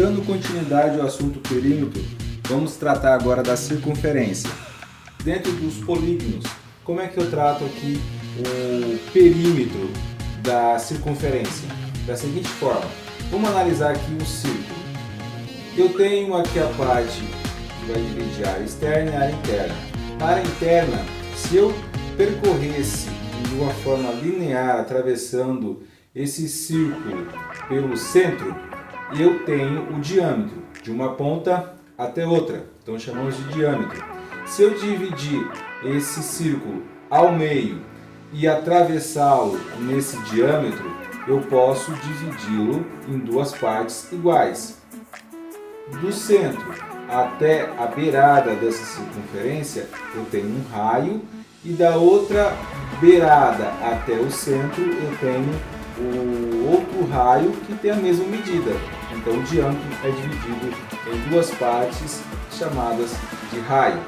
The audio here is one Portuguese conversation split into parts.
Dando continuidade ao assunto perímetro, vamos tratar agora da circunferência. Dentro dos polígonos, como é que eu trato aqui o perímetro da circunferência? Da seguinte forma, vamos analisar aqui um círculo. Eu tenho aqui a parte que vai dividir a área externa e a área interna. A área interna, se eu percorresse de uma forma linear, atravessando esse círculo pelo centro, eu tenho o diâmetro de uma ponta até outra, então chamamos de diâmetro. Se eu dividir esse círculo ao meio e atravessá-lo nesse diâmetro, eu posso dividi-lo em duas partes iguais. Do centro até a beirada dessa circunferência, eu tenho um raio, e da outra beirada até o centro, eu tenho o outro raio que tem a mesma medida. Então o diâmetro é dividido em duas partes chamadas de raio.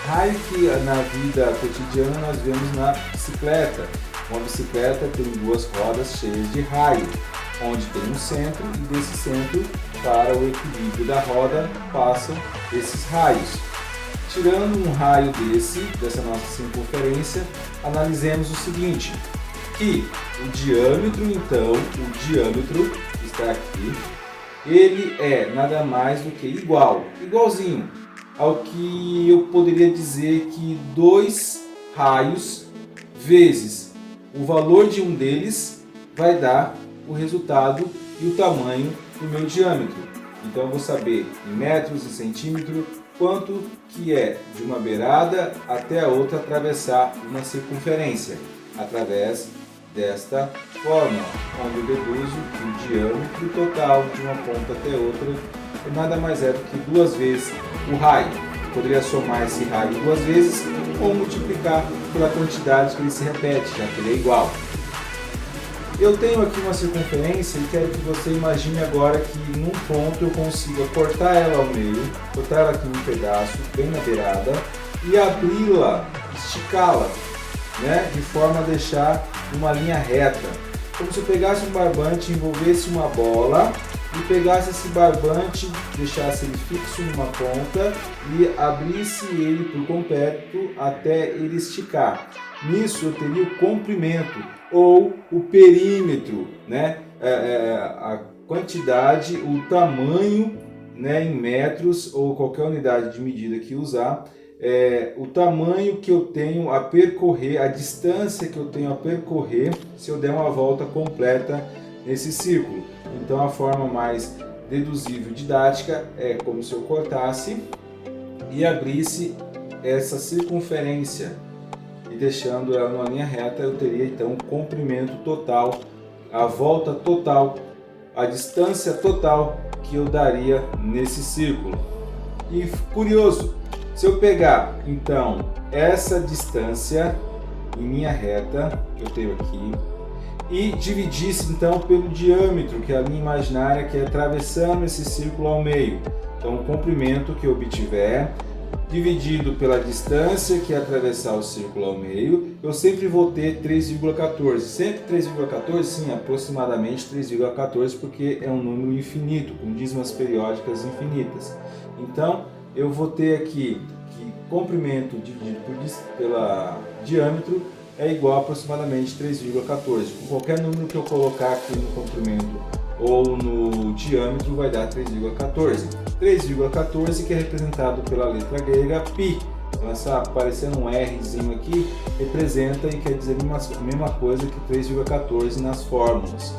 Raio que na vida cotidiana nós vemos na bicicleta. Uma bicicleta tem duas rodas cheias de raio, onde tem um centro, e desse centro, para o equilíbrio da roda, passam esses raios. Tirando um raio dessa nossa circunferência, analisemos o seguinte, que o diâmetro, então, o diâmetro está aqui, ele é nada mais do que igualzinho ao que eu poderia dizer que dois raios vezes o valor de um deles vai dar o resultado e o tamanho do meu diâmetro. Então eu vou saber em metros e centímetros quanto que é de uma beirada até a outra atravessar uma circunferência, através desta forma, onde eu deduzo que o diâmetro total de uma ponta até outra nada mais é do que duas vezes o raio. Eu poderia somar esse raio duas vezes ou multiplicar pela quantidade que ele se repete, já que ele é igual. Eu tenho aqui uma circunferência e quero que você imagine agora que num ponto eu consiga cortar ela ao meio, cortar ela aqui num pedaço, bem na beirada, e abri-la, esticá-la, de forma a deixar uma linha reta. Como se eu pegasse um barbante, envolvesse uma bola e pegasse esse barbante, deixasse ele fixo numa ponta e abrisse ele por completo até ele esticar. Nisso eu teria o comprimento ou o perímetro, a quantidade, o tamanho, em metros ou qualquer unidade de medida que usar, o tamanho que eu tenho a percorrer, a distância que eu tenho a percorrer se eu der uma volta completa nesse círculo. Então a forma mais deduzível didática é como se eu cortasse e abrisse essa circunferência e deixando ela numa linha reta, eu teria então o comprimento total, a volta total, a distância total que eu daria nesse círculo. E curioso, se eu pegar então essa distância em linha reta que eu tenho aqui e dividisse então pelo diâmetro, que é a linha imaginária que é atravessando esse círculo ao meio, então o comprimento que eu obtiver dividido pela distância que é atravessar o círculo ao meio, eu sempre vou ter 3,14. Sempre 3,14? Sim, aproximadamente 3,14, porque é um número infinito, com dízimas periódicas infinitas. Então, eu vou ter aqui que comprimento dividido pela diâmetro é igual a aproximadamente 3,14. Com qualquer número que eu colocar aqui no comprimento ou no diâmetro vai dar 3,14. 3,14 que é representado pela letra grega π. Então essa aparecendo um Rzinho aqui representa e quer dizer a mesma coisa que 3,14 nas fórmulas.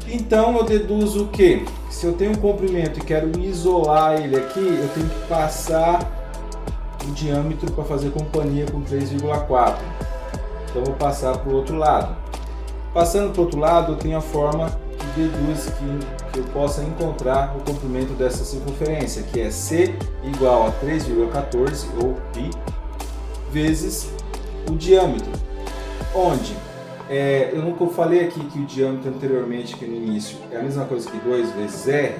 Então eu deduzo que se eu tenho um comprimento e quero isolar ele aqui, eu tenho que passar o diâmetro para fazer companhia com 3,4. Então eu vou passar para o outro lado. Passando para o outro lado, eu tenho a forma que deduz que eu possa encontrar o comprimento dessa circunferência, que é C igual a 3,14 ou π vezes o diâmetro, onde eu nunca falei aqui que o diâmetro anteriormente, aqui no início, é a mesma coisa que 2 vezes R.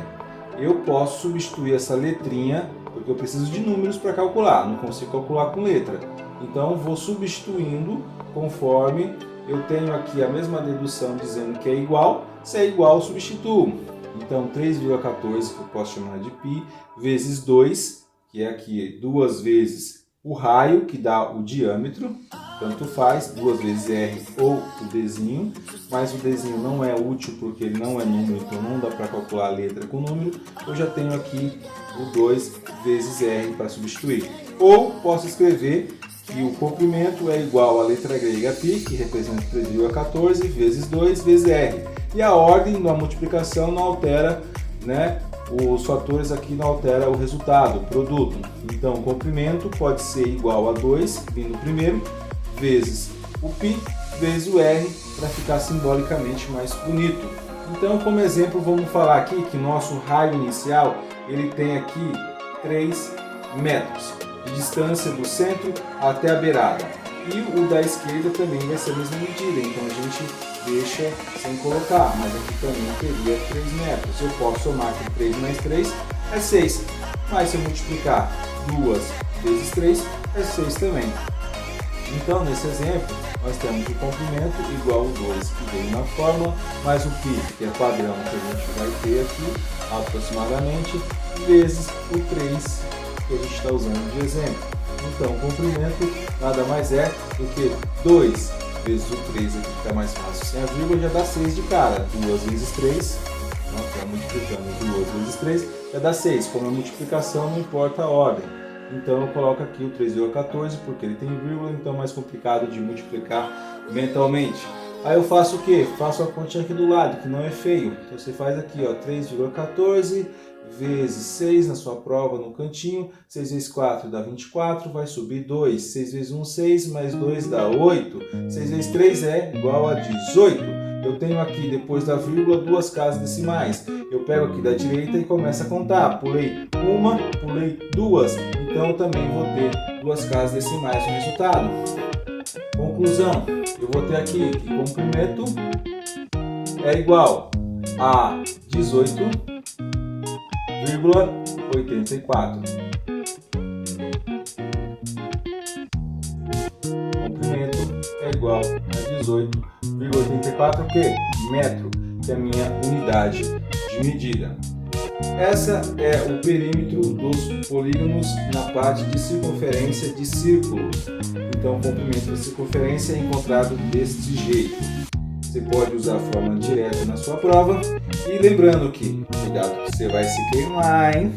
Eu posso substituir essa letrinha, porque eu preciso de números para calcular, não consigo calcular com letra. Então vou substituindo conforme eu tenho aqui a mesma dedução dizendo que é igual. Se é igual, eu substituo. Então 3,14, que eu posso chamar de π, vezes 2, que é aqui 2 vezes o raio, que dá o diâmetro, tanto faz, 2 vezes r ou o dzinho, mas o dzinho não é útil porque ele não é número, então não dá para calcular a letra com número. Eu já tenho aqui o 2 vezes r para substituir. Ou posso escrever que o comprimento é igual à letra grega π, que representa 3,14, vezes 2 vezes r. E a ordem da multiplicação não altera, né? Os fatores aqui não alteram o resultado, o produto. Então, o comprimento pode ser igual a 2, vindo primeiro, vezes o π, vezes o r, para ficar simbolicamente mais bonito. Então, como exemplo, vamos falar aqui que nosso raio inicial ele tem aqui 3 metros de distância do centro até a beirada. E o da esquerda também vai ser a mesma medida, então a gente deixa sem colocar, mas aqui também teria 3 metros. Eu posso somar que 3 mais 3 é 6, mas se eu multiplicar 2 vezes 3 é 6 também. Então, nesse exemplo, nós temos o comprimento igual ao 2 que veio na fórmula, mais o π, que é padrão que a gente vai ter aqui, aproximadamente, vezes o 3 que a gente está usando de exemplo. Então, o comprimento nada mais é do que 2 vezes o 3, aqui fica mais fácil sem a vírgula, já dá 6 de cara. 2 vezes 3, nós estamos multiplicando 2 vezes 3, já dá 6. Como é multiplicação, não importa a ordem. Então, eu coloco aqui o 3,14, porque ele tem vírgula, então é mais complicado de multiplicar mentalmente. Aí eu faço o quê? Faço a continha aqui do lado, que não é feio. Então, você faz aqui, ó, 3,14 vezes 6 na sua prova no cantinho, 6 vezes 4 dá 24, vai subir 2, 6 vezes 1, 6, mais 2 dá 8, 6 vezes 3 é igual a 18. Eu tenho aqui, depois da vírgula, 2 casas decimais. Eu pego aqui da direita e começo a contar. Pulei uma, pulei 2, então eu também vou ter 2 casas decimais no resultado. Conclusão, eu vou ter aqui que comprimento é igual a 18,84. Comprimento é igual a 18,84 o quê? Metro, que é a minha unidade de medida. Essa é o perímetro dos polígonos na parte de circunferência de círculos. Então, o comprimento da circunferência é encontrado deste jeito. Você pode usar a fórmula direta na sua prova. E lembrando que, cuidado que você vai se queimar, hein?